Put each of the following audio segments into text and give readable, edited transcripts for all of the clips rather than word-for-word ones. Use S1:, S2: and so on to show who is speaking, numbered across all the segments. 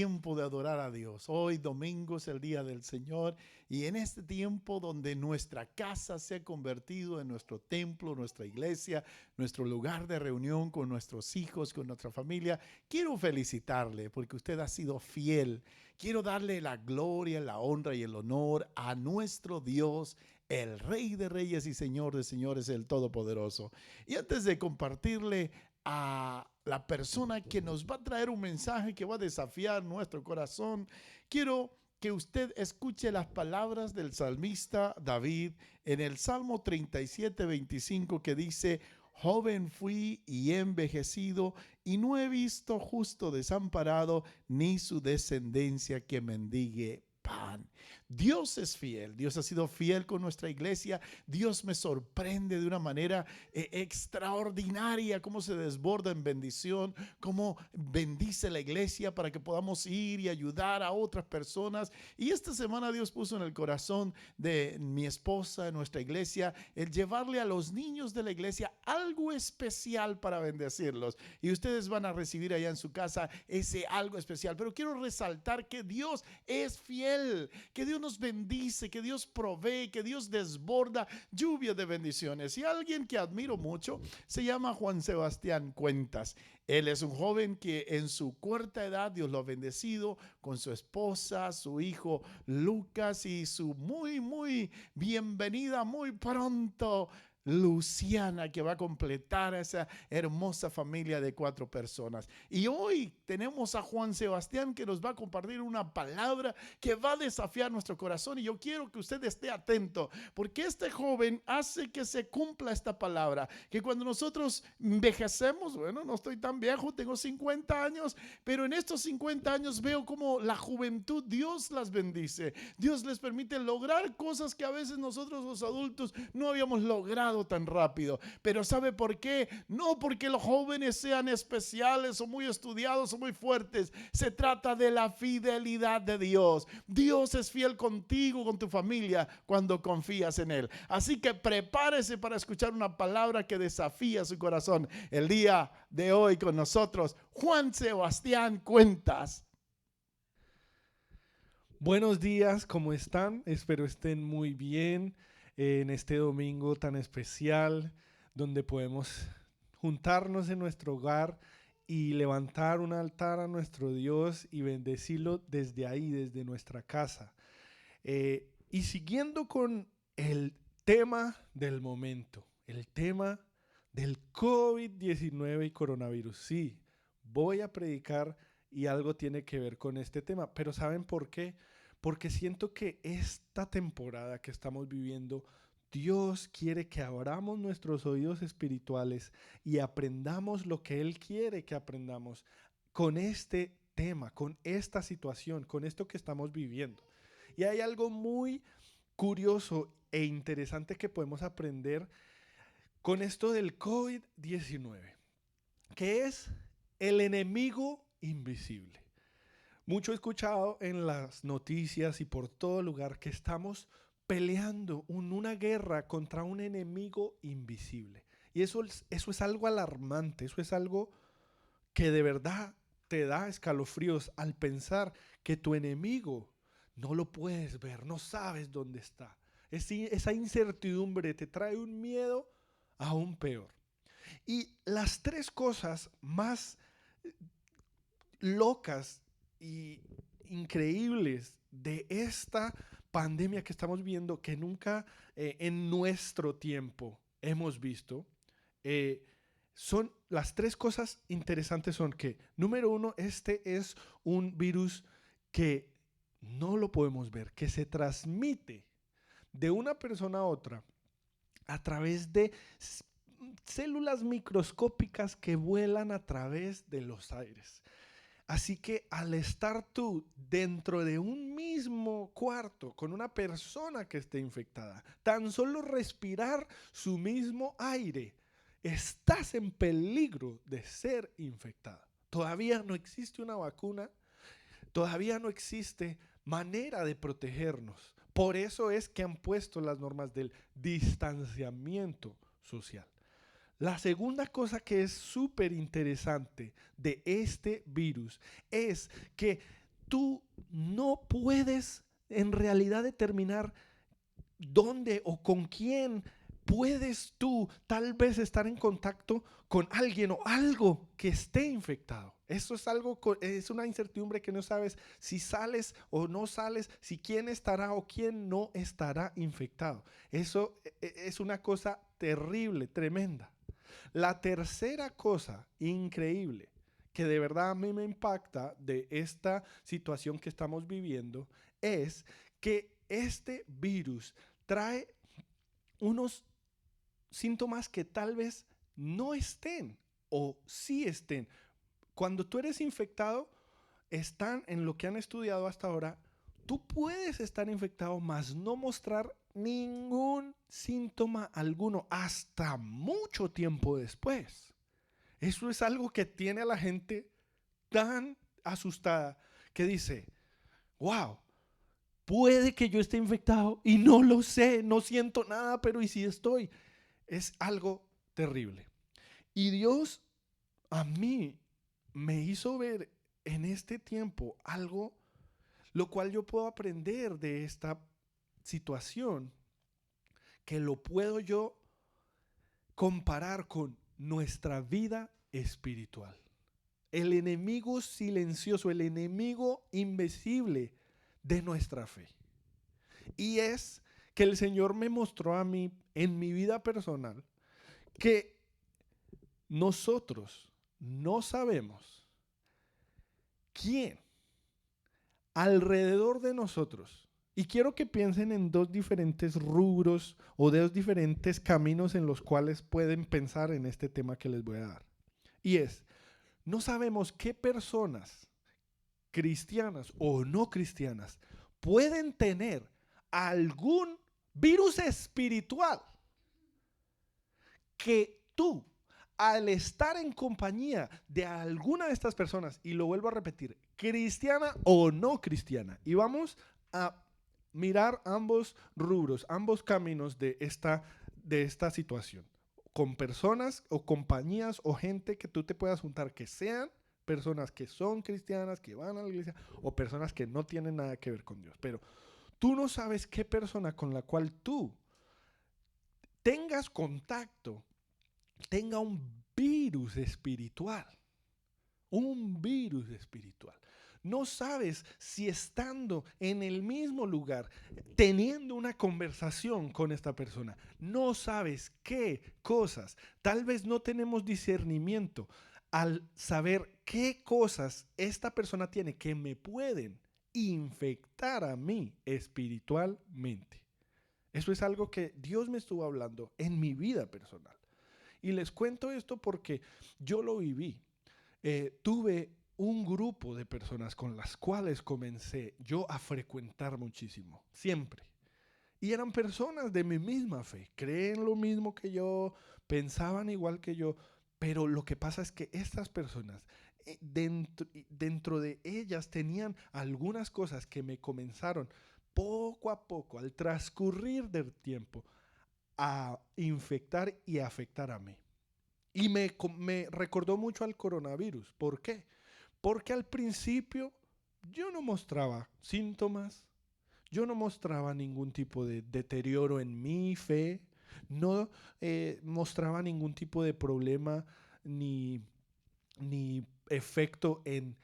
S1: Tiempo de adorar a Dios. Hoy domingo es el día del Señor y en este tiempo donde nuestra casa se ha convertido en nuestro templo, nuestra iglesia, nuestro lugar de reunión con nuestros hijos, con nuestra familia, quiero felicitarle porque usted ha sido fiel. Quiero darle la gloria, la honra y el honor a nuestro Dios, el Rey de Reyes y Señor de Señores, el Todopoderoso. Y antes de compartirle a la persona que nos va a traer un mensaje que va a desafiar nuestro corazón, quiero que usted escuche las palabras del salmista David en el Salmo 37:25 que dice: joven fui y he envejecido y no he visto justo desamparado ni su descendencia que mendigue pan. Dios es fiel, Dios ha sido fiel con nuestra iglesia. Dios me sorprende de una manera extraordinaria cómo se desborda en bendición, cómo bendice la iglesia para que podamos ir y ayudar a otras personas. Y esta semana Dios puso en el corazón de mi esposa, de nuestra iglesia, el llevarle a los niños de la iglesia algo especial para bendecirlos. Y ustedes van a recibir allá en su casa ese algo especial. Pero quiero resaltar que Dios es fiel, que Dios nos bendice, que Dios provee, que Dios desborda lluvia de bendiciones. Y alguien que admiro mucho se llama Juan Sebastián Cuentas. Él es un joven que en su corta edad Dios lo ha bendecido con su esposa, su hijo Lucas y su muy bienvenida muy pronto Luciana, que va a completar esa hermosa familia de 4 personas. Y hoy tenemos a Juan Sebastián que nos va a compartir una palabra que va a desafiar nuestro corazón. Y yo quiero que usted esté atento, porque este joven hace que se cumpla esta palabra, que cuando nosotros envejecemos, bueno, no estoy tan viejo, tengo 50 años, pero en estos 50 años veo como la juventud, Dios las bendice. Dios les permite lograr cosas que a veces nosotros los adultos no habíamos logrado tan rápido. Pero ¿sabe por qué? No porque los jóvenes sean especiales o muy estudiados o muy fuertes. Se trata de la fidelidad de Dios. Dios es fiel contigo, con tu familia, cuando confías en Él. Así que prepárese para escuchar una palabra que desafía su corazón. El día de hoy con nosotros, Juan Sebastián Cuentas.
S2: Buenos días, ¿cómo están? Espero estén muy bien en este domingo tan especial donde podemos juntarnos en nuestro hogar y levantar un altar a nuestro Dios y bendecirlo desde ahí, desde nuestra casa. Y siguiendo con el tema del momento, el tema del COVID-19 y coronavirus. Sí, voy a predicar y algo tiene que ver con este tema, pero ¿saben por qué? Porque siento que esta temporada que estamos viviendo, Dios quiere que abramos nuestros oídos espirituales y aprendamos lo que Él quiere que aprendamos con este tema, con esta situación, con esto que estamos viviendo. Y hay algo muy curioso e interesante que podemos aprender con esto del COVID-19, que es el enemigo invisible. Mucho he escuchado en las noticias y por todo lugar que estamos peleando una guerra contra un enemigo invisible. Y eso es algo alarmante, eso es algo que de verdad te da escalofríos al pensar que tu enemigo no lo puedes ver, no sabes dónde está. Esa incertidumbre te trae un miedo aún peor. Y las tres cosas más locas y increíbles de esta pandemia que estamos viendo, que nunca en nuestro tiempo hemos visto, eh, son las tres cosas interesantes. Son que, número uno, este es un virus que no lo podemos ver, que se transmite de una persona a otra a través de células microscópicas que vuelan a través de los aires. Así que al estar tú dentro de un mismo cuarto con una persona que esté infectada, tan solo respirar su mismo aire, estás en peligro de ser infectada. Todavía no existe una vacuna, todavía no existe manera de protegernos. Por eso es que han puesto las normas del distanciamiento social. La segunda cosa que es súper interesante de este virus es que tú no puedes en realidad determinar dónde o con quién puedes tú tal vez estar en contacto con alguien o algo que esté infectado. Eso es es una incertidumbre que no sabes si sales o no sales, si quién estará o quién no estará infectado. Eso es una cosa terrible, tremenda. La tercera cosa increíble que de verdad a mí me impacta de esta situación que estamos viviendo es que este virus trae unos síntomas que tal vez no estén o sí estén. Cuando tú eres infectado, están en lo que han estudiado hasta ahora, tú puedes estar infectado, mas no mostrar ningún síntoma alguno hasta mucho tiempo después. Eso es algo que tiene a la gente tan asustada que dice, wow, puede que yo esté infectado y no lo sé, no siento nada, pero ¿y si estoy? Es algo terrible. Y Dios a mí me hizo ver en este tiempo algo lo cual yo puedo aprender de esta situación, que lo puedo yo comparar con nuestra vida espiritual. El enemigo silencioso, el enemigo invisible de nuestra fe. Y es que el Señor me mostró a mí en mi vida personal que nosotros no sabemos quién alrededor de nosotros. Y quiero que piensen en dos diferentes rubros o dos diferentes caminos en los cuales pueden pensar en este tema que les voy a dar. Y es, no sabemos qué personas, cristianas o no cristianas, pueden tener algún virus espiritual que tú, al estar en compañía de alguna de estas personas, y lo vuelvo a repetir, cristiana o no cristiana, y vamos a mirar ambos rubros, ambos caminos de esta situación, con personas o compañías o gente que tú te puedas juntar, que sean personas que son cristianas, que van a la iglesia, o personas que no tienen nada que ver con Dios. Pero tú no sabes qué persona con la cual tú tengas contacto tenga un virus espiritual. Un virus espiritual. No sabes si estando en el mismo lugar, teniendo una conversación con esta persona, no sabes qué cosas, tal vez no tenemos discernimiento al saber qué cosas esta persona tiene que me pueden infectar a mí espiritualmente. Eso es algo que Dios me estuvo hablando en mi vida personal. Y les cuento esto porque yo lo viví. Tuve un grupo de personas con las cuales comencé yo a frecuentar muchísimo, siempre. Y eran personas de mi misma fe, creen lo mismo que yo, pensaban igual que yo, pero lo que pasa es que estas personas, dentro de ellas tenían algunas cosas que me comenzaron poco a poco, al transcurrir del tiempo, a infectar y a afectar a mí. Y me recordó mucho al coronavirus. ¿Por qué? Porque al principio yo no mostraba síntomas, yo no mostraba ningún tipo de deterioro en mi fe, no mostraba ningún tipo de problema ni, ni efecto en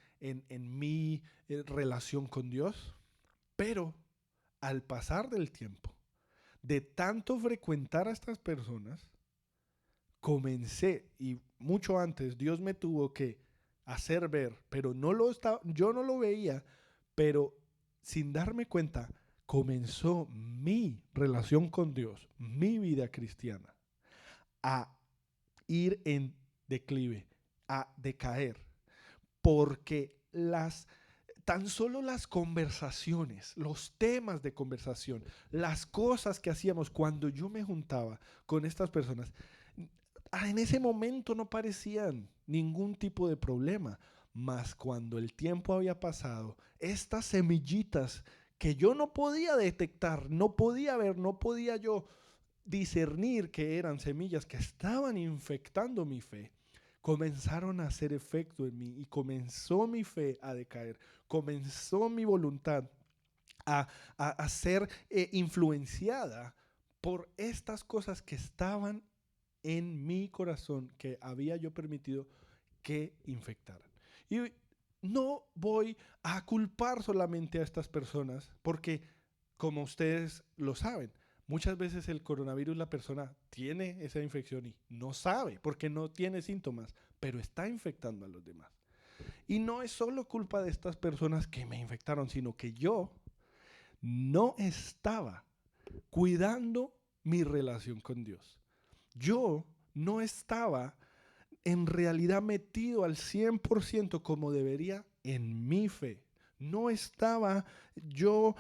S2: mi relación con Dios. Pero al pasar del tiempo, de tanto frecuentar a estas personas, comencé, y mucho antes Dios me tuvo que hacer ver, pero yo no lo veía, pero sin darme cuenta comenzó mi relación con Dios, mi vida cristiana, a ir en declive, a decaer, porque tan solo las conversaciones, los temas de conversación, las cosas que hacíamos cuando yo me juntaba con estas personas, en ese momento no parecían ningún tipo de problema, mas cuando el tiempo había pasado, estas semillitas que yo no podía detectar, no podía ver, no podía yo discernir que eran semillas que estaban infectando mi fe, comenzaron a hacer efecto en mí y comenzó mi fe a decaer, comenzó mi voluntad a ser influenciada por estas cosas que estaban en mi corazón, que había yo permitido que infectaran. Y no voy a culpar solamente a estas personas, porque como ustedes lo saben, muchas veces el coronavirus, la persona tiene esa infección y no sabe porque no tiene síntomas, pero está infectando a los demás. Y no es solo culpa de estas personas que me infectaron, sino que yo no estaba cuidando mi relación con Dios. Yo no estaba en realidad metido al 100% como debería en mi fe. No estaba yo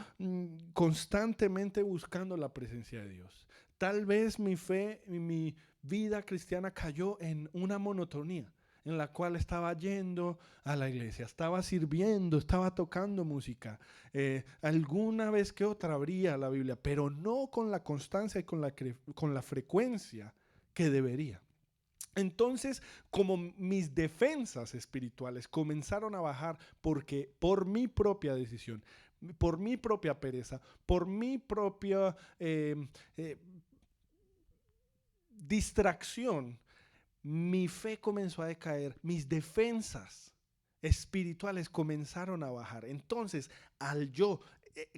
S2: constantemente buscando la presencia de Dios. Tal vez mi fe y mi vida cristiana cayó en una monotonía en la cual estaba yendo a la iglesia, estaba sirviendo, estaba tocando música. Alguna vez que otra abría la Biblia, pero no con la constancia y con la frecuencia que debería. Entonces, como mis defensas espirituales comenzaron a bajar porque por mi propia decisión, por mi propia pereza, por mi propia distracción, mi fe comenzó a decaer, mis defensas espirituales comenzaron a bajar. Entonces,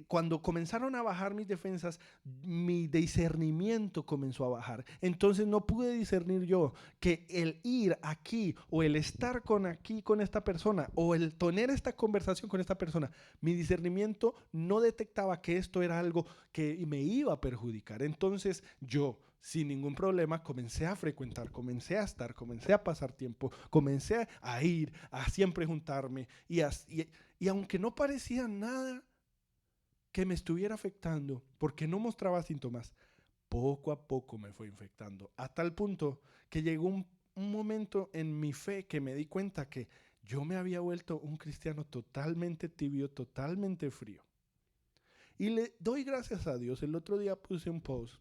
S2: cuando comenzaron a bajar mis defensas, mi discernimiento comenzó a bajar. Entonces no pude discernir yo que el ir aquí o el estar aquí con esta persona o el tener esta conversación con esta persona, mi discernimiento no detectaba que esto era algo que me iba a perjudicar. Entonces yo, sin ningún problema, comencé a frecuentar, comencé a estar, comencé a pasar tiempo, comencé a ir, a siempre juntarme y aunque no parecía nada que me estuviera afectando porque no mostraba síntomas, poco a poco me fue infectando, a tal punto que llegó un momento en mi fe que me di cuenta que yo me había vuelto un cristiano totalmente tibio, totalmente frío. Y le doy gracias a Dios. El otro día puse un post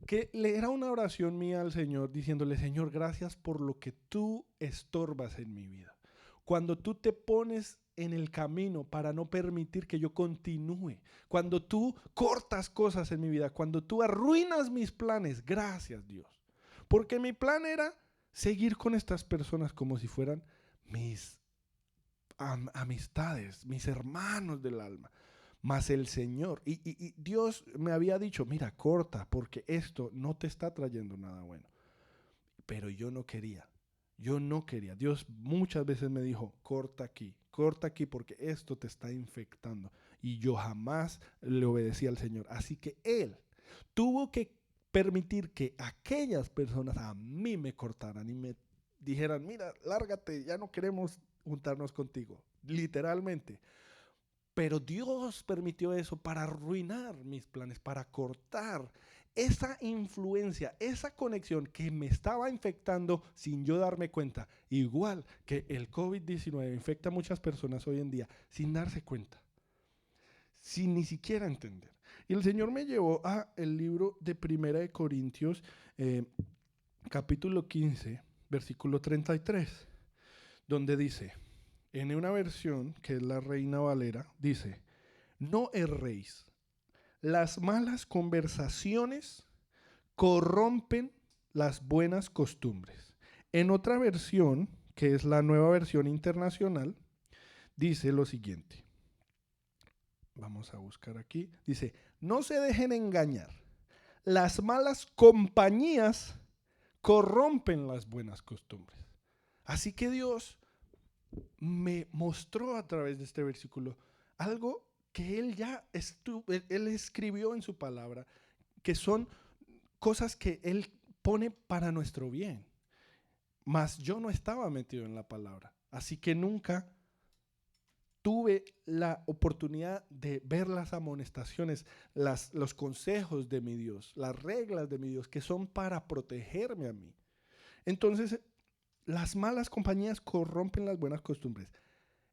S2: que le era una oración mía al Señor diciéndole: Señor, gracias por lo que tú estorbas en mi vida. Cuando tú te pones en el camino para no permitir que yo continúe, cuando tú cortas cosas en mi vida, cuando tú arruinas mis planes, gracias Dios. Porque mi plan era seguir con estas personas como si fueran mis amistades, mis hermanos del alma. Mas el Señor, y Dios me había dicho: mira, corta, porque esto no te está trayendo nada bueno. Pero yo no quería. Dios muchas veces me dijo: corta aquí porque esto te está infectando. Y yo jamás le obedecí al Señor. Así que Él tuvo que permitir que aquellas personas a mí me cortaran y me dijeran: mira, lárgate, ya no queremos juntarnos contigo. Literalmente. Pero Dios permitió eso para arruinar mis planes, para cortar esa influencia, esa conexión que me estaba infectando sin yo darme cuenta. Igual que el COVID-19 infecta a muchas personas hoy en día sin darse cuenta, sin ni siquiera entender. Y el Señor me llevó a el libro de Primera de Corintios, capítulo 15, versículo 33, donde dice, en una versión que es la Reina Valera, dice: no erréis, las malas conversaciones corrompen las buenas costumbres. En otra versión, que es la Nueva Versión Internacional, dice lo siguiente. Vamos a buscar aquí. Dice: no se dejen engañar, las malas compañías corrompen las buenas costumbres. Así que Dios me mostró a través de este versículo algo que él escribió en su palabra, que son cosas que Él pone para nuestro bien. Mas yo no estaba metido en la palabra, así que nunca tuve la oportunidad de ver las amonestaciones, los consejos de mi Dios, las reglas de mi Dios, que son para protegerme a mí. Entonces, las malas compañías corrompen las buenas costumbres.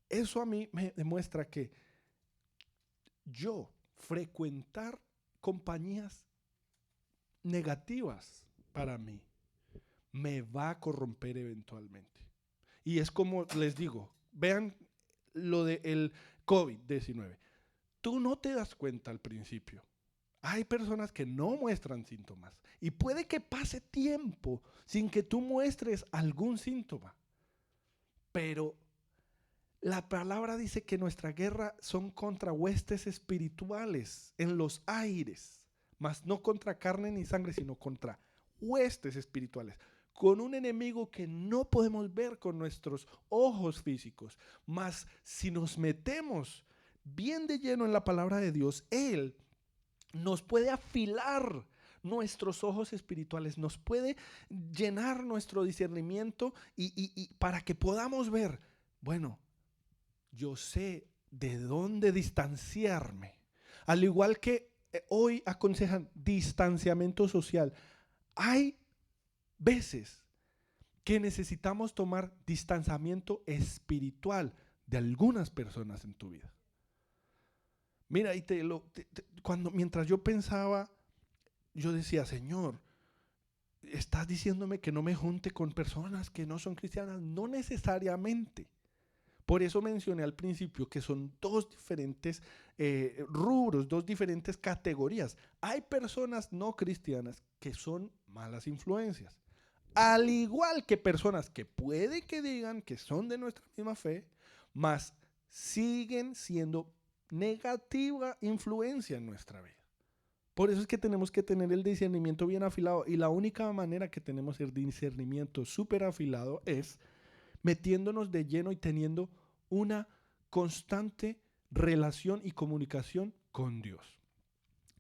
S2: Eso a mí me demuestra que yo frecuentar compañías negativas para mí me va a corromper eventualmente. Y es como les digo, vean lo del COVID-19. Tú no te das cuenta al principio. Hay personas que no muestran síntomas y puede que pase tiempo sin que tú muestres algún síntoma. Pero la palabra dice que nuestra guerra son contra huestes espirituales en los aires, mas no contra carne ni sangre, sino contra huestes espirituales, con un enemigo que no podemos ver con nuestros ojos físicos. Mas si nos metemos bien de lleno en la palabra de Dios, Él nos puede afilar nuestros ojos espirituales, nos puede llenar nuestro discernimiento y para que podamos ver, bueno, yo sé de dónde distanciarme. Al igual que hoy aconsejan distanciamiento social, hay veces que necesitamos tomar distanciamiento espiritual de algunas personas en tu vida. Mira, y mientras yo pensaba, yo decía, Señor, estás diciéndome que no me junte con personas que no son cristianas. No necesariamente. Por eso mencioné al principio que son dos diferentes rubros, dos diferentes categorías. Hay personas no cristianas que son malas influencias. Al igual que personas que puede que digan que son de nuestra misma fe, mas siguen siendo negativa influencia en nuestra vida. Por eso es que tenemos que tener el discernimiento bien afilado, y la única manera que tenemos el discernimiento súper afilado es metiéndonos de lleno y teniendo una constante relación y comunicación con Dios.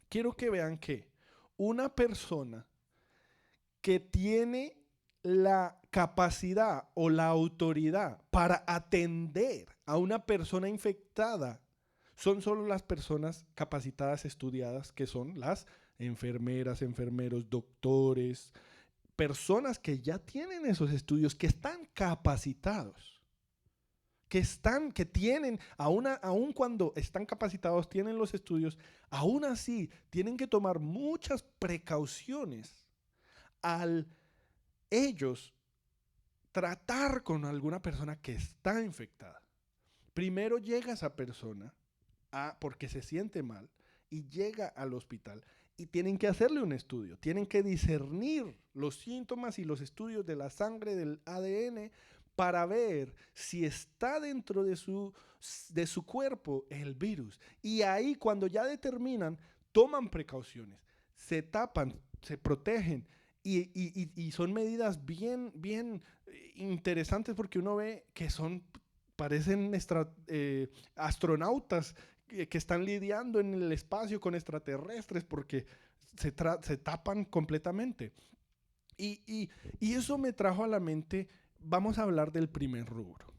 S2: Quiero que vean que una persona que tiene la capacidad o la autoridad para atender a una persona infectada son solo las personas capacitadas, estudiadas, que son las enfermeras, enfermeros, doctores, personas que ya tienen esos estudios, que están capacitados, que tienen, aun cuando están capacitados, tienen los estudios, aún así tienen que tomar muchas precauciones al ellos tratar con alguna persona que está infectada. Primero llega esa persona porque se siente mal y llega al hospital y tienen que hacerle un estudio, tienen que discernir los síntomas y los estudios de la sangre, del ADN, para ver si está dentro de su cuerpo el virus. Y ahí, cuando ya determinan, toman precauciones, se tapan, se protegen. Y son medidas bien, bien interesantes, porque uno ve que parecen astronautas que están lidiando en el espacio con extraterrestres, porque se tapan completamente. Y eso me trajo a la mente, vamos a hablar del primer rubro,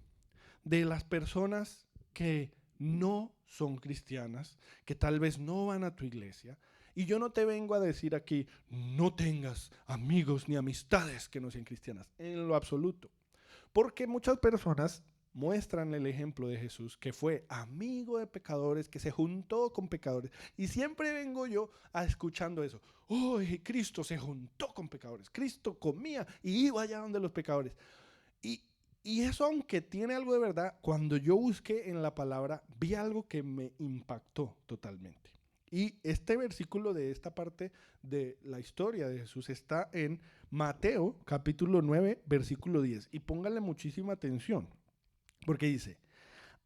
S2: de las personas que no son cristianas, que tal vez no van a tu iglesia. Y yo no te vengo a decir aquí, no tengas amigos ni amistades que no sean cristianas, en lo absoluto. Porque muchas personas muestran el ejemplo de Jesús, que fue amigo de pecadores, que se juntó con pecadores. Y siempre vengo yo escuchando eso. Oh, Cristo se juntó con pecadores. Cristo comía y iba allá donde los pecadores. Y eso, aunque tiene algo de verdad, cuando yo busqué en la palabra, vi algo que me impactó totalmente. Y este versículo de esta parte de la historia de Jesús está en Mateo capítulo 9, versículo 10. Y pónganle muchísima atención, porque dice: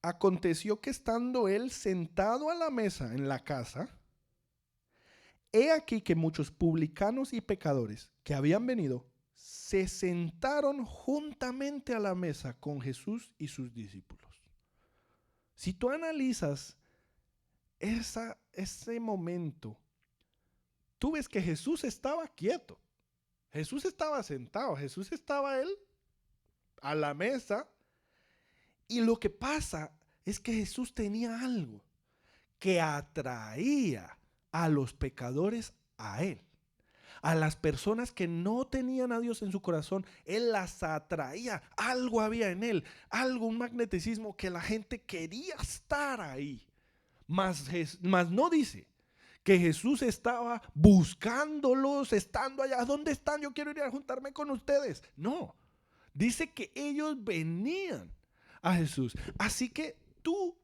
S2: aconteció que estando él sentado a la mesa en la casa, he aquí que muchos publicanos y pecadores que habían venido se sentaron juntamente a la mesa con Jesús y sus discípulos. Si tú analizas ese momento, tú ves que Jesús estaba quieto, Jesús estaba sentado, Jesús estaba él a la mesa, y lo que pasa es que Jesús tenía algo que atraía a los pecadores a él. A las personas que no tenían a Dios en su corazón, él las atraía. Algo había en él, un magneticismo, que la gente quería estar ahí. Mas no dice que Jesús estaba buscándolos, estando allá. ¿Dónde están? Yo quiero ir a juntarme con ustedes. No, dice que ellos venían a Jesús. Así que tú,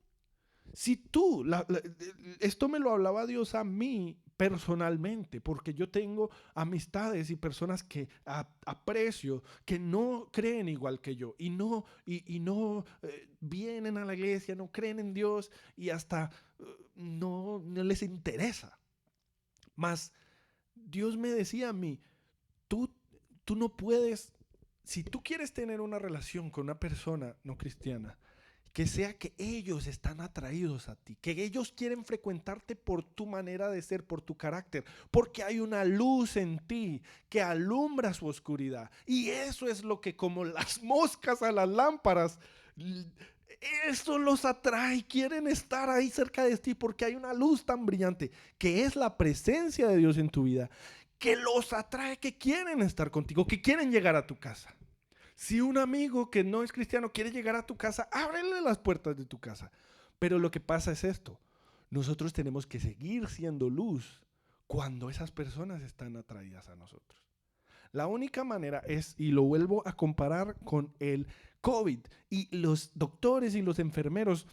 S2: si tú, esto me lo hablaba Dios a mí personalmente, porque yo tengo amistades y personas que aprecio, que no creen igual que yo y no vienen a la iglesia, no creen en Dios y hasta no les interesa. Mas Dios me decía a mí, tú, tú no puedes, si tú quieres tener una relación con una persona no cristiana, que sea que ellos están atraídos a ti, que ellos quieren frecuentarte por tu manera de ser, por tu carácter, porque hay una luz en ti que alumbra su oscuridad. Y eso es lo que, como las moscas a las lámparas, eso los atrae, quieren estar ahí cerca de ti porque hay una luz tan brillante que es la presencia de Dios en tu vida, que los atrae, que quieren estar contigo, que quieren llegar a tu casa. Si un amigo que no es cristiano quiere llegar a tu casa, ábrele las puertas de tu casa. Pero lo que pasa es esto: nosotros tenemos que seguir siendo luz cuando esas personas están atraídas a nosotros. La única manera es, y lo vuelvo a comparar con el COVID y los doctores y los enfermeros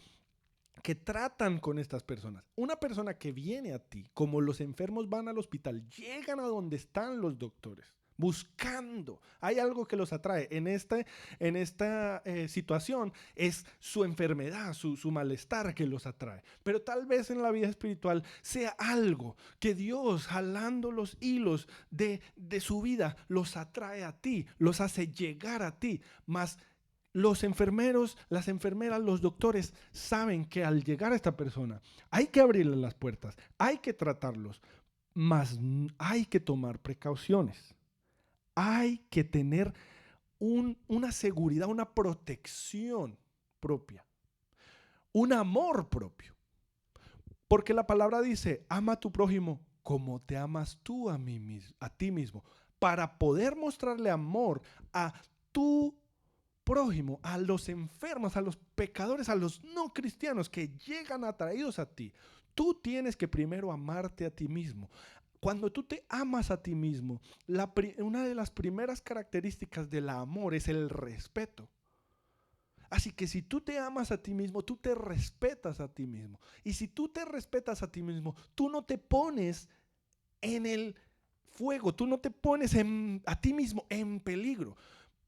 S2: que tratan con estas personas. Una persona que viene a ti, como los enfermos van al hospital, llegan a donde están los doctores, buscando. Hay algo que los atrae. En esta situación es su enfermedad, su malestar que los atrae. Pero tal vez en la vida espiritual sea algo que Dios, jalando los hilos de su vida, los atrae a ti, los hace llegar a ti. Mas los enfermeros, las enfermeras, los doctores saben que al llegar a esta persona hay que abrirle las puertas, hay que tratarlos, mas hay que tomar precauciones. Hay que tener una seguridad, una protección propia, un amor propio. Porque la palabra dice, ama a tu prójimo como te amas tú a ti mismo. Para poder mostrarle amor a tu prójimo, a los enfermos, a los pecadores, a los no cristianos que llegan atraídos a ti, tú tienes que primero amarte a ti mismo. Cuando tú te amas a ti mismo, una de las primeras características del amor es el respeto. Así que si tú te amas a ti mismo, tú te respetas a ti mismo. Y si tú te respetas a ti mismo, tú no te pones en el fuego, tú no te pones a ti mismo en peligro.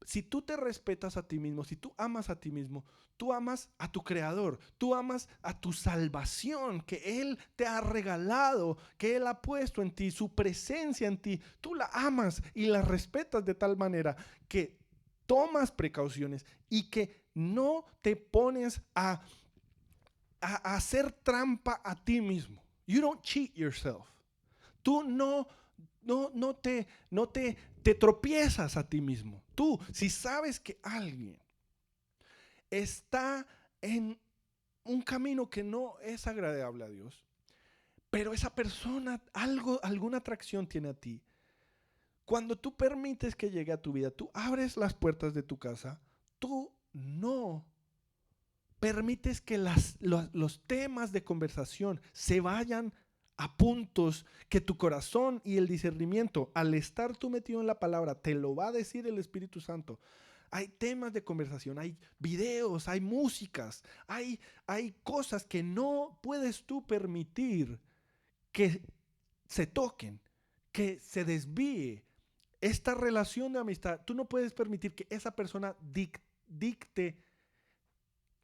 S2: Si tú te respetas a ti mismo, si tú amas a ti mismo, tú amas a tu creador, tú amas a tu salvación que Él te ha regalado, que Él ha puesto en ti, su presencia en ti. Tú la amas y la respetas de tal manera que tomas precauciones y que no te pones a hacer trampa a ti mismo. You don't cheat yourself. Tú no te tropiezas a ti mismo. Tú, si sabes que alguien está en un camino que no es agradable a Dios, pero esa persona alguna atracción tiene a ti, cuando tú permites que llegue a tu vida, tú abres las puertas de tu casa, tú no permites que los temas de conversación se vayan a puntos que tu corazón y el discernimiento, al estar tú metido en la palabra, te lo va a decir el Espíritu Santo. Hay temas de conversación, hay videos, hay músicas, hay cosas que no puedes tú permitir que se toquen, que se desvíe esta relación de amistad. Tú no puedes permitir que esa persona dicte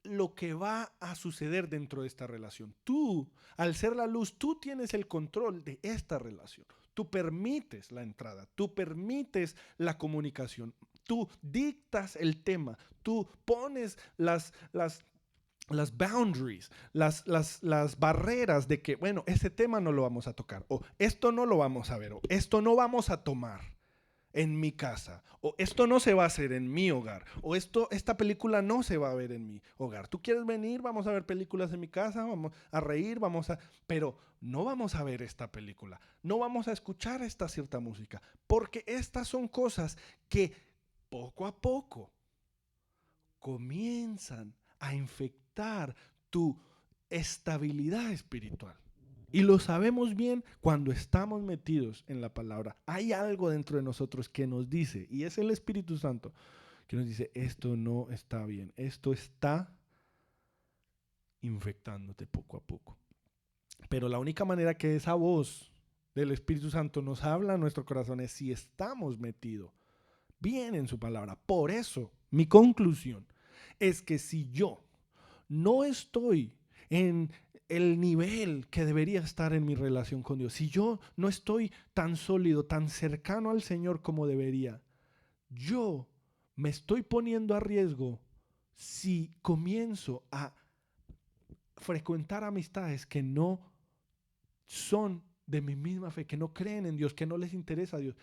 S2: lo que va a suceder dentro de esta relación. Tú, al ser la luz, tú tienes el control de esta relación. Tú permites la entrada, tú permites la comunicación, tú dictas el tema, tú pones las boundaries, las barreras de que, bueno, ese tema no lo vamos a tocar, o esto no lo vamos a ver, o esto no vamos a tomar en mi casa, o esto no se va a hacer en mi hogar, o esta película no se va a ver en mi hogar. ¿Tú quieres venir? Vamos a ver películas en mi casa, vamos a reír, pero no vamos a ver esta película, no vamos a escuchar esta cierta música, porque estas son cosas que poco a poco comienzan a infectar tu estabilidad espiritual. Y lo sabemos bien cuando estamos metidos en la palabra. Hay algo dentro de nosotros que nos dice, y es el Espíritu Santo, que nos dice, esto no está bien, esto está infectándote poco a poco. Pero la única manera que esa voz del Espíritu Santo nos habla a nuestro corazón es si estamos metidos bien en su palabra. Por eso, mi conclusión es que si yo no estoy en el nivel que debería estar en mi relación con Dios, si yo no estoy tan sólido, tan cercano al Señor como debería, yo me estoy poniendo a riesgo si comienzo a frecuentar amistades que no son de mi misma fe, que no creen en Dios, que no les interesa a Dios.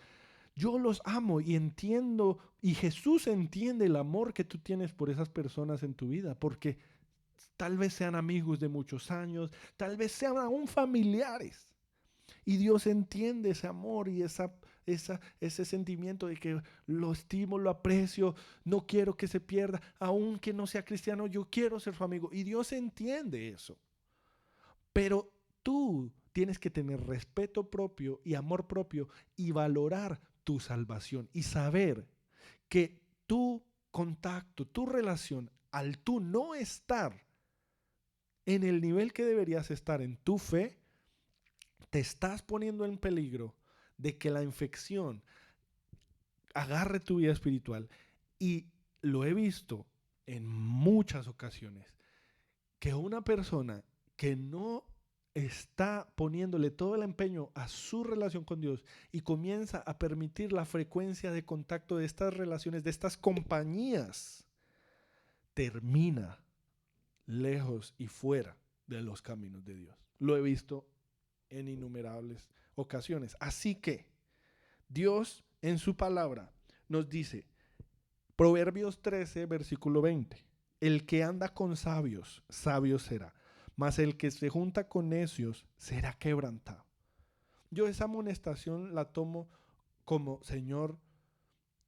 S2: Yo los amo y entiendo, y Jesús entiende el amor que tú tienes por esas personas en tu vida, porque tal vez sean amigos de muchos años, tal vez sean aún familiares. Y Dios entiende ese amor y ese sentimiento de que lo estimo, lo aprecio, no quiero que se pierda, aunque no sea cristiano, yo quiero ser su amigo. Y Dios entiende eso. Pero tú tienes que tener respeto propio y amor propio y valorar tu salvación y saber que tu contacto, tu relación, al tú no estar en el nivel que deberías estar en tu fe, te estás poniendo en peligro de que la infección agarre tu vida espiritual. Y lo he visto en muchas ocasiones, que una persona que no está poniéndole todo el empeño a su relación con Dios y comienza a permitir la frecuencia de contacto de estas relaciones, de estas compañías, termina lejos y fuera de los caminos de Dios. Lo he visto en innumerables ocasiones. Así que Dios en su palabra nos dice, Proverbios 13, versículo 20, el que anda con sabios, sabio será, mas el que se junta con necios será quebrantado. Yo esa amonestación la tomo como, Señor,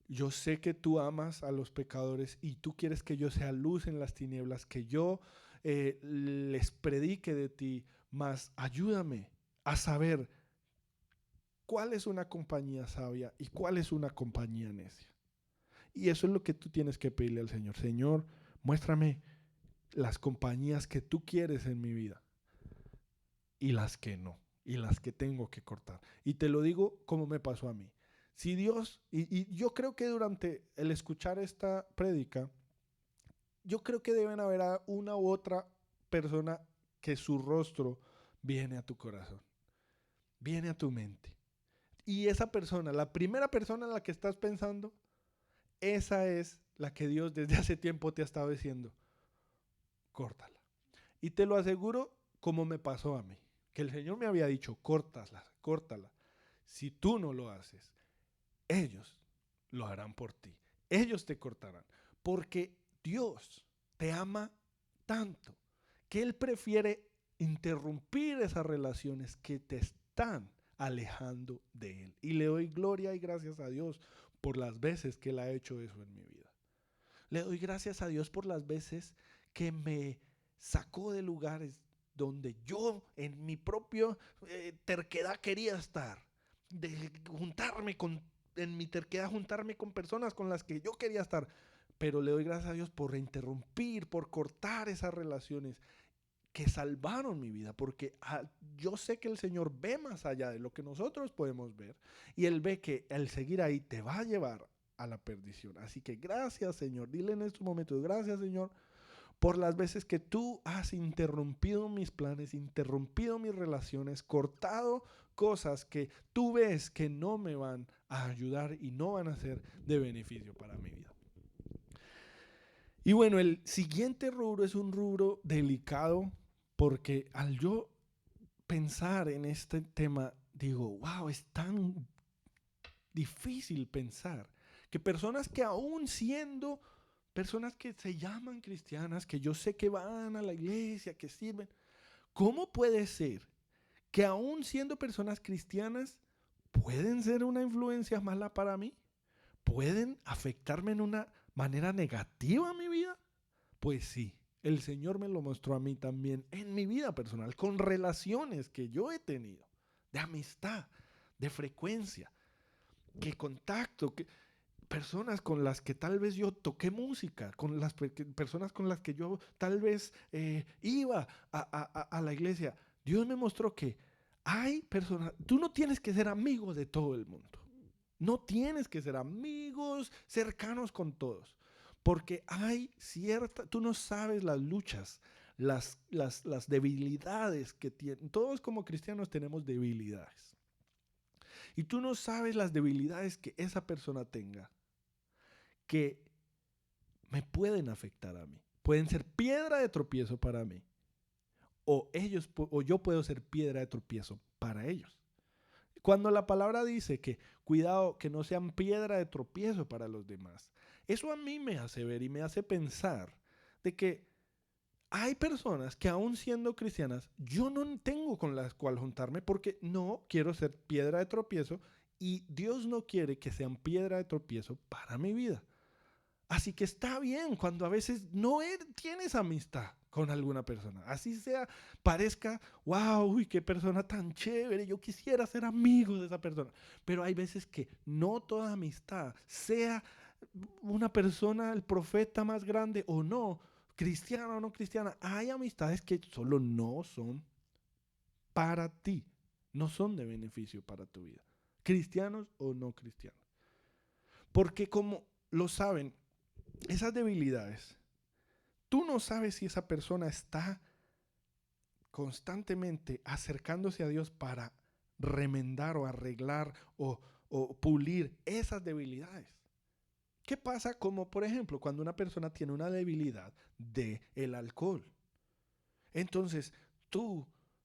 S2: yo sé que tú amas a los pecadores y tú quieres que yo sea luz en las tinieblas, que yo les predique de ti, mas ayúdame a saber cuál es una compañía sabia y cuál es una compañía necia. Y eso es lo que tú tienes que pedirle al Señor. Señor, muéstrame las compañías que tú quieres en mi vida y las que no, y las que tengo que cortar. Y te lo digo como me pasó a mí. Si Dios, y yo creo que durante el escuchar esta prédica, yo creo que deben haber a una u otra persona que su rostro viene a tu corazón, viene a tu mente. Y esa persona, la primera persona en la que estás pensando, esa es la que Dios desde hace tiempo te ha estado diciendo, córtala. Y te lo aseguro como me pasó a mí, que el Señor me había dicho, córtala, córtala. Si tú no lo haces, ellos lo harán por ti. Ellos te cortarán. Porque Dios te ama tanto que Él prefiere interrumpir esas relaciones que te están alejando de Él. Y le doy gloria y gracias a Dios por las veces que Él ha hecho eso en mi vida. Le doy gracias a Dios por las veces que me sacó de lugares donde yo en mi propia terquedad quería estar. De juntarme en mi terquedad juntarme con personas con las que yo quería estar. Pero le doy gracias a Dios por interrumpir, por cortar esas relaciones que salvaron mi vida, porque yo sé que el Señor ve más allá de lo que nosotros podemos ver y Él ve que el seguir ahí te va a llevar a la perdición. Así que gracias, Señor, dile en estos momentos, gracias, Señor, por las veces que tú has interrumpido mis planes, interrumpido mis relaciones, cortado cosas que tú ves que no me van a ayudar y no van a ser de beneficio para mi vida. Y bueno, el siguiente rubro es un rubro delicado porque al yo pensar en este tema, digo, wow, es tan difícil pensar que personas que aún siendo personas que se llaman cristianas, que yo sé que van a la iglesia, que sirven, ¿cómo puede ser que aún siendo personas cristianas pueden ser una influencia mala para mí? ¿Pueden afectarme en una manera negativa a mi vida? Pues sí, El Señor me lo mostró a mí también en mi vida personal, con relaciones que yo he tenido, de amistad, de frecuencia, que contacto, que personas con las que tal vez yo toqué música, con las personas con las que yo tal vez iba a la iglesia. Dios me mostró que hay personas, tú no tienes que ser amigo de todo el mundo. No tienes que ser amigos cercanos con todos. Porque hay tú no sabes las luchas, las debilidades que tienen. Todos como cristianos tenemos debilidades. Y tú no sabes las debilidades que esa persona tenga, que me pueden afectar a mí. Pueden ser piedra de tropiezo para mí. O yo puedo ser piedra de tropiezo para ellos. Cuando la palabra dice que cuidado que no sean piedra de tropiezo para los demás, eso a mí me hace ver y me hace pensar de que hay personas que aún siendo cristianas, yo no tengo con las cuales juntarme porque no quiero ser piedra de tropiezo y Dios no quiere que sean piedra de tropiezo para mi vida. Así que está bien cuando a veces no tienes amistad con alguna persona. Así sea, parezca, wow, uy, qué persona tan chévere, yo quisiera ser amigo de esa persona. Pero hay veces que no toda amistad, sea una persona, el profeta más grande o no, cristiana o no cristiana, hay amistades que solo no son para ti, no son de beneficio para tu vida, cristianos o no cristianos. Porque como lo saben, esas debilidades, tú no sabes si esa persona está constantemente acercándose a Dios para remendar o arreglar o pulir esas debilidades. ¿Qué pasa como, por ejemplo, cuando una persona tiene una debilidad del alcohol? Entonces,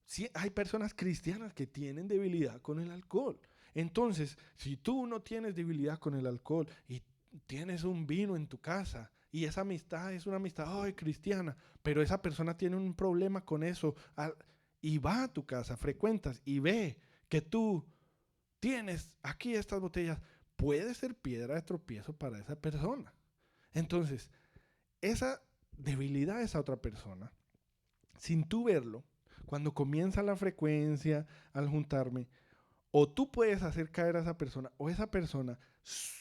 S2: si hay personas cristianas que tienen debilidad con el alcohol. Entonces, si tú no tienes debilidad con el alcohol y tienes un vino en tu casa y esa amistad es una amistad cristiana, pero esa persona tiene un problema con eso y va a tu casa, frecuentas y ve que tú tienes aquí estas botellas, puede ser piedra de tropiezo para esa persona. Entonces, esa debilidad de esa otra persona, sin tú verlo, cuando comienza la frecuencia al juntarme, o tú puedes hacer caer a esa persona, o esa persona,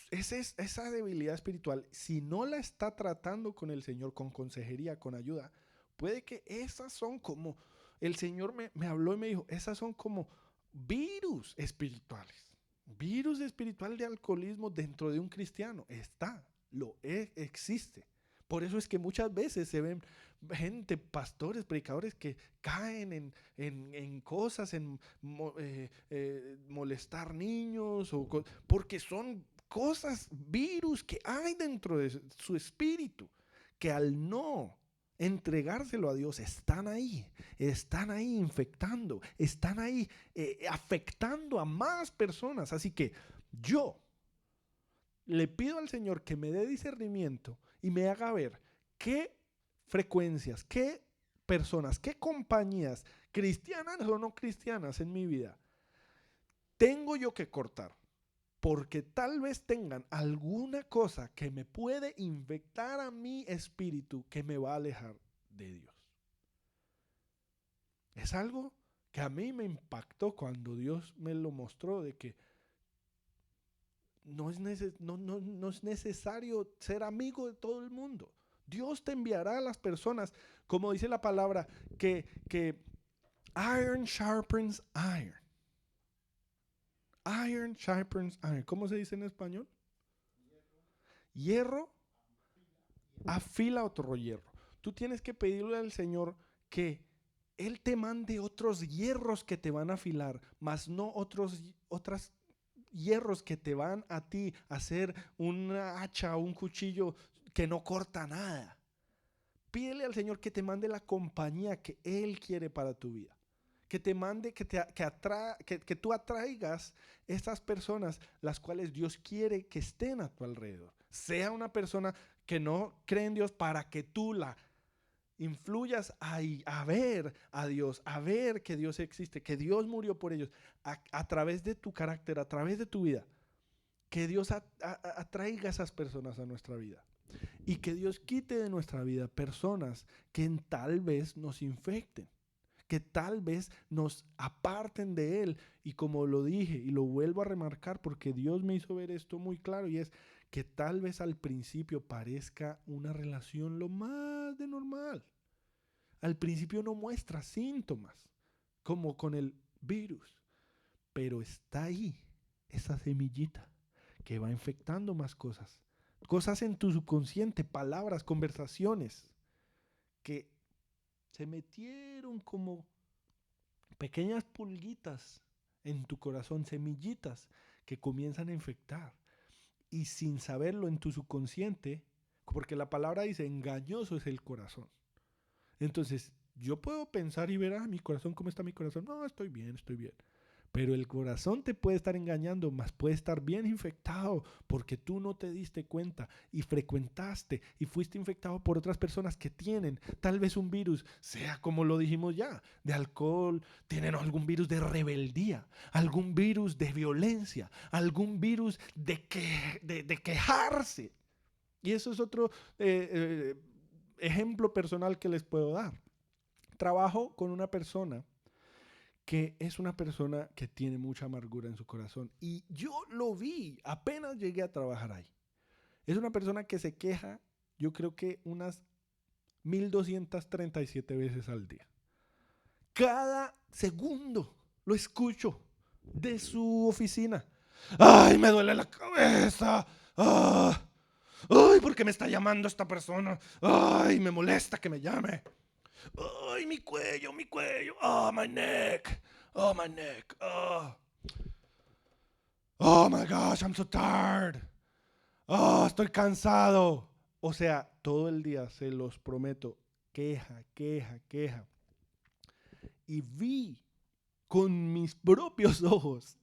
S2: esa debilidad espiritual, si no la está tratando con el Señor, con consejería, con ayuda, puede que esas son como, el Señor me habló y me dijo, esas son como virus espirituales. Virus espiritual de alcoholismo dentro de un cristiano. Existe. Por eso es que muchas veces se ven gente, pastores, predicadores que caen en cosas, en molestar niños, porque son cosas, virus que hay dentro de su espíritu, que al no entregárselo a Dios están ahí infectando, están ahí afectando a más personas. Así que yo le pido al Señor que me dé discernimiento y me haga ver qué frecuencias, qué personas, qué compañías, cristianas o no cristianas en mi vida, tengo yo que cortar. Porque tal vez tengan alguna cosa que me puede infectar a mi espíritu que me va a alejar de Dios. Es algo que a mí me impactó cuando Dios me lo mostró, de que no es necesario ser amigo de todo el mundo. Dios te enviará a las personas, como dice la palabra, que iron sharpens iron. Iron sharpens iron. ¿Cómo se dice en español? Hierro afila otro hierro. Tú tienes que pedirle al Señor que Él te mande otros hierros que te van a afilar, más no otros hierros que te van a ti a hacer una hacha o un cuchillo que no corta nada. Pídele al Señor que te mande la compañía que Él quiere para tu vida. Que te mande, que tú atraigas estas personas las cuales Dios quiere que estén a tu alrededor. Sea una persona que no cree en Dios para que tú la influyas a ver a Dios, a ver que Dios existe, que Dios murió por ellos, a través de tu carácter, a través de tu vida. Que Dios atraiga a esas personas a nuestra vida. Y que Dios quite de nuestra vida personas que tal vez nos infecten, que tal vez nos aparten de Él. Y como lo dije y lo vuelvo a remarcar porque Dios me hizo ver esto muy claro, y es que tal vez al principio parezca una relación lo más de normal. Al principio no muestra síntomas, como con el virus, pero está ahí esa semillita que va infectando más cosas. Cosas en tu subconsciente, palabras, conversaciones, que se metieron como pequeñas pulguitas en tu corazón, semillitas que comienzan a infectar. Y sin saberlo en tu subconsciente, porque la palabra dice, engañoso es el corazón. Entonces, yo puedo pensar y ver, mi corazón, ¿cómo está mi corazón? No, estoy bien, estoy bien. Pero el corazón te puede estar engañando, más puede estar bien infectado porque tú no te diste cuenta y frecuentaste y fuiste infectado por otras personas que tienen tal vez un virus, sea como lo dijimos ya, de alcohol, tienen algún virus de rebeldía, algún virus de violencia, algún virus de quejarse. Y eso es otro ejemplo personal que les puedo dar. Trabajo con una persona que es una persona que tiene mucha amargura en su corazón. Y yo lo vi, apenas llegué a trabajar ahí. Es una persona que se queja, yo creo que unas 1237 veces al día. Cada segundo lo escucho de su oficina. ¡Ay, me duele la cabeza! ¡Ah! ¡Ay, por qué me está llamando esta persona! ¡Ay, me molesta que me llame! ¡Ay, mi cuello, mi cuello! ¡Oh, my neck! ¡Oh, my neck! ¡Oh, my gosh, I'm so tired! ¡Oh, estoy cansado! O sea, todo el día, se los prometo, queja, queja, queja. Y vi con mis propios ojos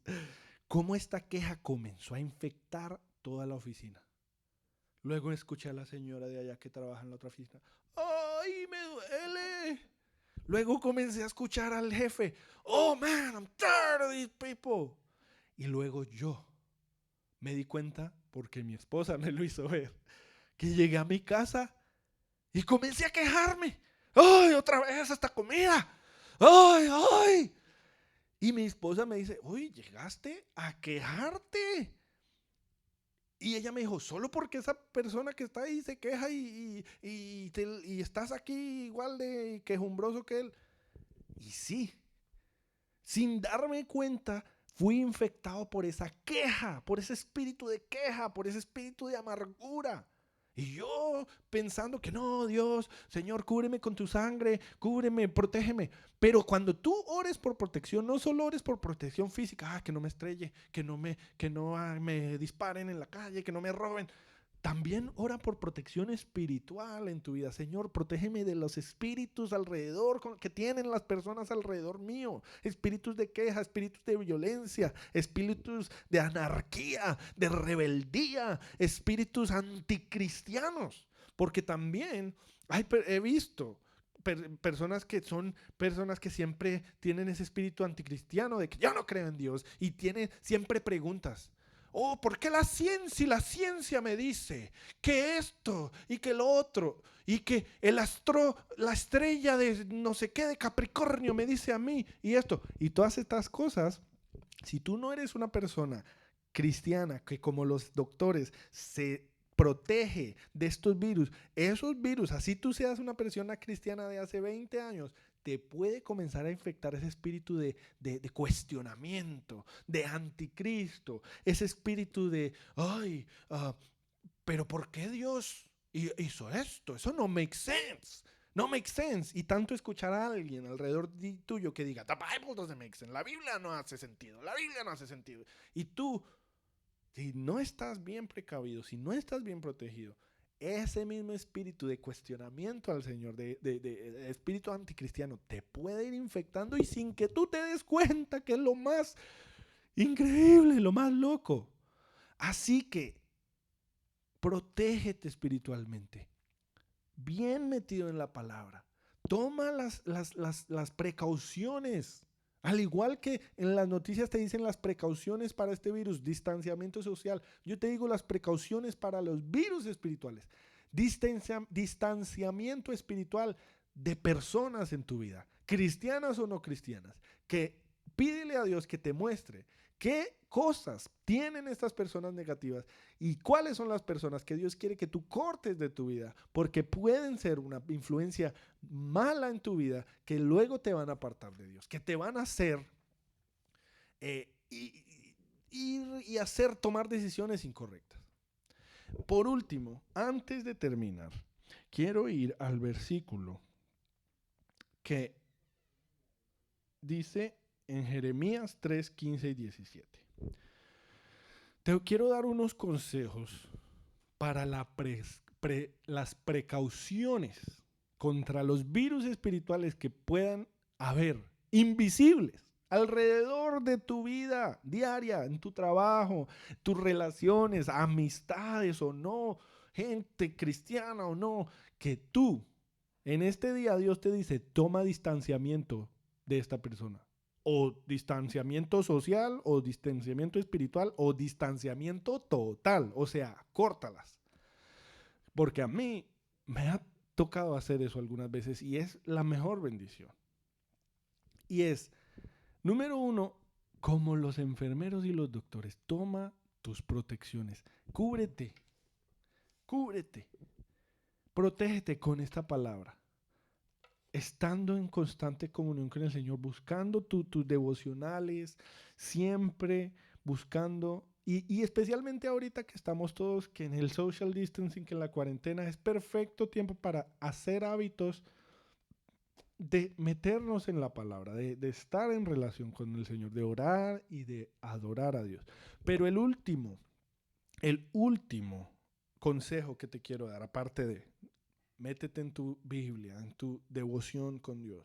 S2: cómo esta queja comenzó a infectar toda la oficina. Luego escuché a la señora de allá que trabaja en la otra oficina. ¡Ay, me duele! Luego comencé a escuchar al jefe. ¡Oh, man, I'm tired of these people! Y luego yo me di cuenta, porque mi esposa me lo hizo ver, que llegué a mi casa y comencé a quejarme. ¡Ay, otra vez esta comida! ¡Ay, ay! Y mi esposa me dice, uy, llegaste a quejarte. Y ella me dijo, solo porque esa persona que está ahí se queja y estás aquí igual de quejumbroso que él. Y sí, sin darme cuenta, fui infectado por esa queja, por ese espíritu de queja, por ese espíritu de amargura. Y yo pensando que no, Dios, Señor, cúbreme con tu sangre, cúbreme, protégeme. Pero cuando tú ores por protección, no solo ores por protección física, que no me estrelle, que no me disparen en la calle, que no me roben. También ora por protección espiritual en tu vida. Señor, protégeme de los espíritus alrededor que tienen las personas alrededor mío. Espíritus de queja, espíritus de violencia, espíritus de anarquía, de rebeldía, espíritus anticristianos. Porque también he visto personas que son personas que siempre tienen ese espíritu anticristiano de que yo no creo en Dios y tienen siempre preguntas. Oh, ¿por qué la ciencia? Y la ciencia me dice que esto y que lo otro y que la estrella de no sé qué de Capricornio me dice a mí y esto y todas estas cosas. Si tú no eres una persona cristiana que como los doctores se protege de estos virus, esos virus, así tú seas una persona cristiana de hace 20 años, te puede comenzar a infectar ese espíritu de cuestionamiento, de anticristo, ese espíritu de, pero ¿por qué Dios hizo esto? Eso no makes sense. No makes sense. Y tanto escuchar a alguien alrededor tuyo que diga, the Bible doesn't make sense. La Biblia no hace sentido. La Biblia no hace sentido. Y tú, si no estás bien precavido, si no estás bien protegido, ese mismo espíritu de cuestionamiento al Señor, de espíritu anticristiano, te puede ir infectando y sin que tú te des cuenta, que es lo más increíble, lo más loco. Así que protégete espiritualmente, bien metido en la palabra. Toma las precauciones. Al igual que en las noticias te dicen las precauciones para este virus, distanciamiento social, yo te digo las precauciones para los virus espirituales. Distanciamiento espiritual de personas en tu vida, cristianas o no cristianas, que pídele a Dios que te muestre qué cosas tienen estas personas negativas y cuáles son las personas que Dios quiere que tú cortes de tu vida, porque pueden ser una influencia mala en tu vida que luego te van a apartar de Dios, que te van a hacer ir y hacer tomar decisiones incorrectas. Por último, antes de terminar, quiero ir al versículo que dice en Jeremías 3, 15 y 17. Te quiero dar unos consejos para las precauciones contra los virus espirituales que puedan haber, invisibles, alrededor de tu vida diaria, en tu trabajo, tus relaciones, amistades o no, gente cristiana o no, que tú, en este día Dios te dice, toma distanciamiento de esta persona. O distanciamiento social, o distanciamiento espiritual, o distanciamiento total. O sea, córtalas. Porque a mí me ha tocado hacer eso algunas veces y es la mejor bendición. Y es, número uno, como los enfermeros y los doctores, toma tus protecciones. Cúbrete. Protégete con esta palabra. Estando en constante comunión con el Señor, buscando tus devocionales, siempre buscando, y especialmente ahorita que estamos todos, que en el social distancing, que en la cuarentena, es perfecto tiempo para hacer hábitos de meternos en la palabra, de estar en relación con el Señor, de orar y de adorar a Dios. Pero el último consejo que te quiero dar, aparte de métete en tu Biblia, en tu devoción con Dios.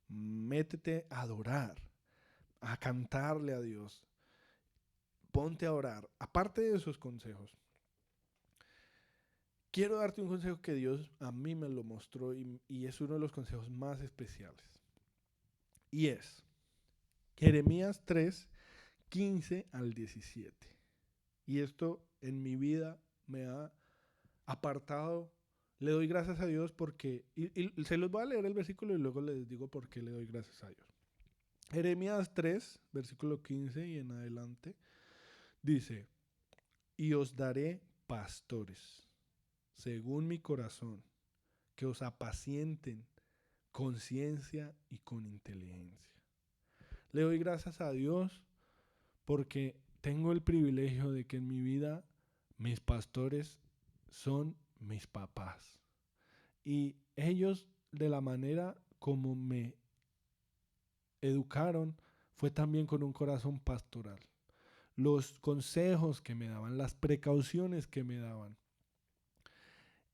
S2: Métete a adorar, a cantarle a Dios. Ponte a orar. Aparte de esos consejos, quiero darte un consejo que Dios a mí me lo mostró y es uno de los consejos más especiales. Y es Jeremías 3, 15 al 17. Y esto en mi vida me ha apartado. Le doy gracias a Dios porque, y se los voy a leer el versículo y luego les digo por qué le doy gracias a Dios. Jeremías 3, versículo 15 y en adelante, dice, y os daré pastores, según mi corazón, que os apacienten con ciencia y con inteligencia. Le doy gracias a Dios porque tengo el privilegio de que en mi vida mis pastores son mis papás. Y ellos, de la manera como me educaron, fue también con un corazón pastoral. Los consejos que me daban, las precauciones que me daban,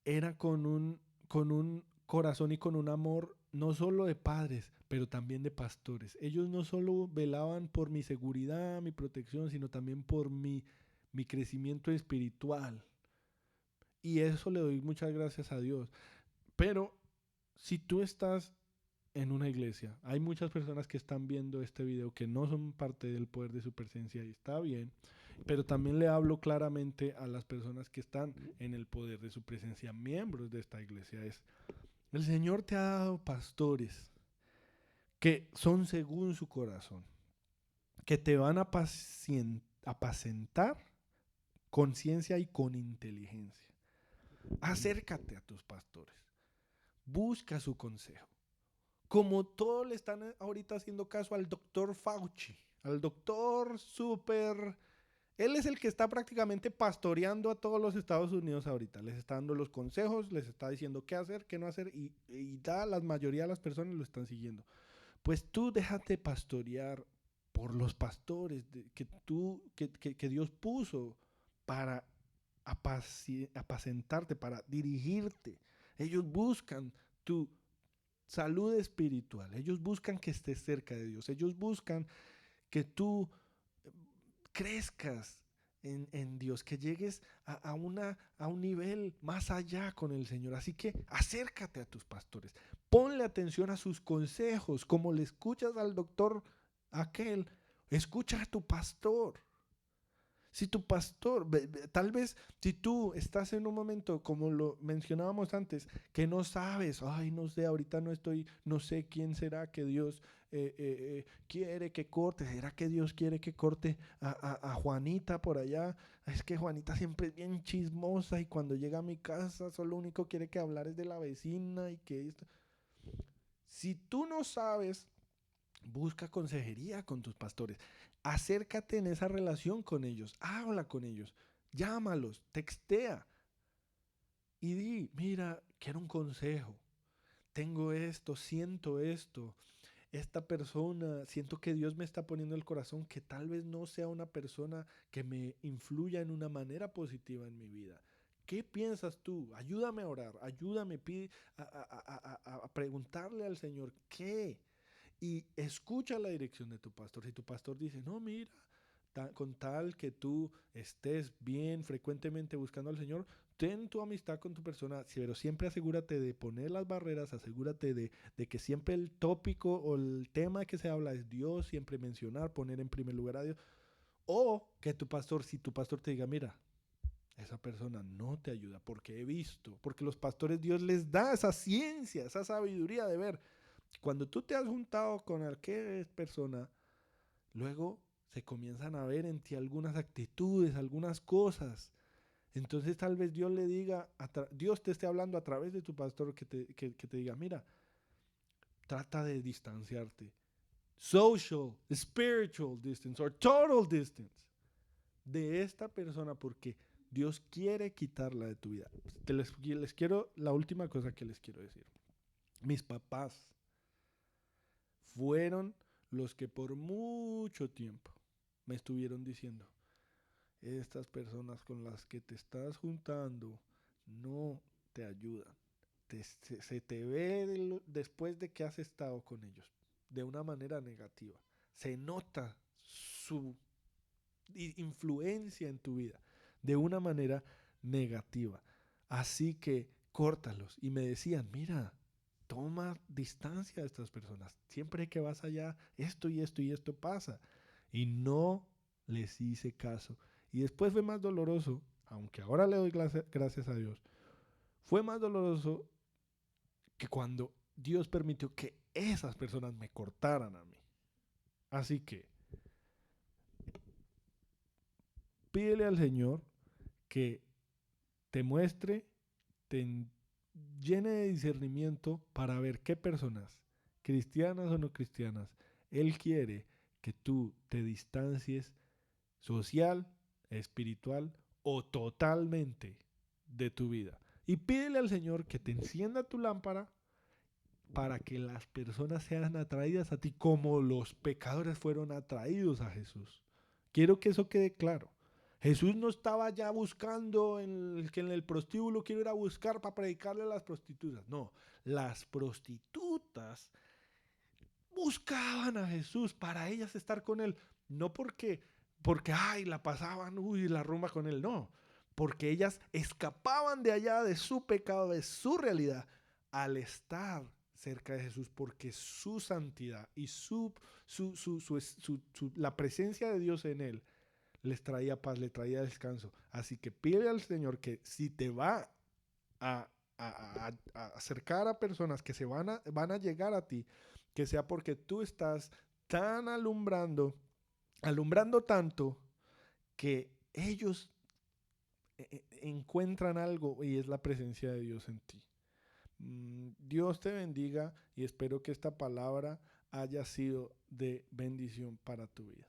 S2: era con un corazón y con un amor no solo de padres, pero también de pastores. Ellos no solo velaban por mi seguridad, mi protección, sino también por mi crecimiento espiritual. Y eso le doy muchas gracias a Dios. Pero si tú estás en una iglesia, hay muchas personas que están viendo este video que no son parte del poder de su presencia y está bien, pero también le hablo claramente a las personas que están en el poder de su presencia, miembros de esta iglesia. El Señor te ha dado pastores que son según su corazón, que te van a apacentar con ciencia y con inteligencia. Acércate a tus pastores. Busca su consejo. Como todos le están ahorita haciendo caso al doctor Fauci, al doctor súper... Él es el que está prácticamente pastoreando a todos los Estados Unidos ahorita. Les está dando los consejos, les está diciendo qué hacer, qué no hacer y la mayoría de las personas lo están siguiendo. Pues tú déjate pastorear por los pastores que Dios puso para apacentarte, para dirigirte. Ellos buscan tu salud espiritual. Ellos buscan que estés cerca de Dios. Ellos buscan que tú crezcas en Dios, que llegues a un nivel más allá con el Señor. Así que acércate a tus pastores. Ponle atención a sus consejos. Como le escuchas al doctor aquel, escucha a tu pastor. Si tu pastor, tal vez si tú estás en un momento, como lo mencionábamos antes, que no sabes, ay, no sé, ahorita no sé quién será que Dios quiere que corte, ¿será que Dios quiere que corte a Juanita por allá? Es que Juanita siempre es bien chismosa y cuando llega a mi casa solo único quiere que hablar es de la vecina y que esto. Si tú no sabes, busca consejería con tus pastores. Acércate en esa relación con ellos. Habla con ellos. Llámalos. Textea. Y di, mira, quiero un consejo. Tengo esto, siento esto. Esta persona, siento que Dios me está poniendo el corazón que tal vez no sea una persona que me influya en una manera positiva en mi vida. ¿Qué piensas tú? Ayúdame a orar, ayúdame pide, a preguntarle al Señor qué. Y escucha la dirección de tu pastor. Si tu pastor dice, no, mira, con tal que tú estés bien frecuentemente buscando al Señor, ten tu amistad con tu persona, pero siempre asegúrate de poner las barreras, asegúrate de que siempre el tópico o el tema que se habla es Dios, siempre mencionar, poner en primer lugar a Dios. O que tu pastor, si tu pastor te diga, mira, esa persona no te ayuda porque he visto, porque los pastores Dios les da esa ciencia, esa sabiduría de ver. Cuando tú te has juntado con aquella persona, luego se comienzan a ver en ti algunas actitudes, algunas cosas. Entonces tal vez Dios le diga, Dios te esté hablando a través de tu pastor que te diga, mira, trata de distanciarte. Social, spiritual distance or total distance de esta persona porque Dios quiere quitarla de tu vida. Les quiero, la última cosa que les quiero decir. Mis papás fueron los que por mucho tiempo me estuvieron diciendo, estas personas con las que te estás juntando no te ayudan. Se te ve después de que has estado con ellos de una manera negativa. Se nota su influencia en tu vida de una manera negativa. Así que córtalos. Y me decían, mira, toma distancia de estas personas. Siempre que vas allá, esto y esto y esto pasa. Y no les hice caso. Y después fue más doloroso, aunque ahora le doy gracias a Dios, fue más doloroso que cuando Dios permitió que esas personas me cortaran a mí. Así que pídele al Señor que te muestre, te llene de discernimiento para ver qué personas, cristianas o no cristianas, Él quiere que tú te distancies social, espiritual o totalmente de tu vida. Y pídele al Señor que te encienda tu lámpara para que las personas sean atraídas a ti como los pecadores fueron atraídos a Jesús. Quiero que eso quede claro. Jesús no estaba ya buscando que en el prostíbulo quiero ir a buscar para predicarle a las prostitutas. No, las prostitutas buscaban a Jesús para ellas estar con él. No porque ay, la pasaban, uy, la rumba con él. No, porque ellas escapaban de allá, de su pecado, de su realidad, al estar cerca de Jesús, porque su santidad y la presencia de Dios en él les traía paz, les traía descanso. Así que pide al Señor que si te va a, a acercar a personas que van a llegar a ti, que sea porque tú estás tan alumbrando tanto que ellos encuentran algo y es la presencia de Dios en ti. Dios te bendiga y espero que esta palabra haya sido de bendición para tu vida.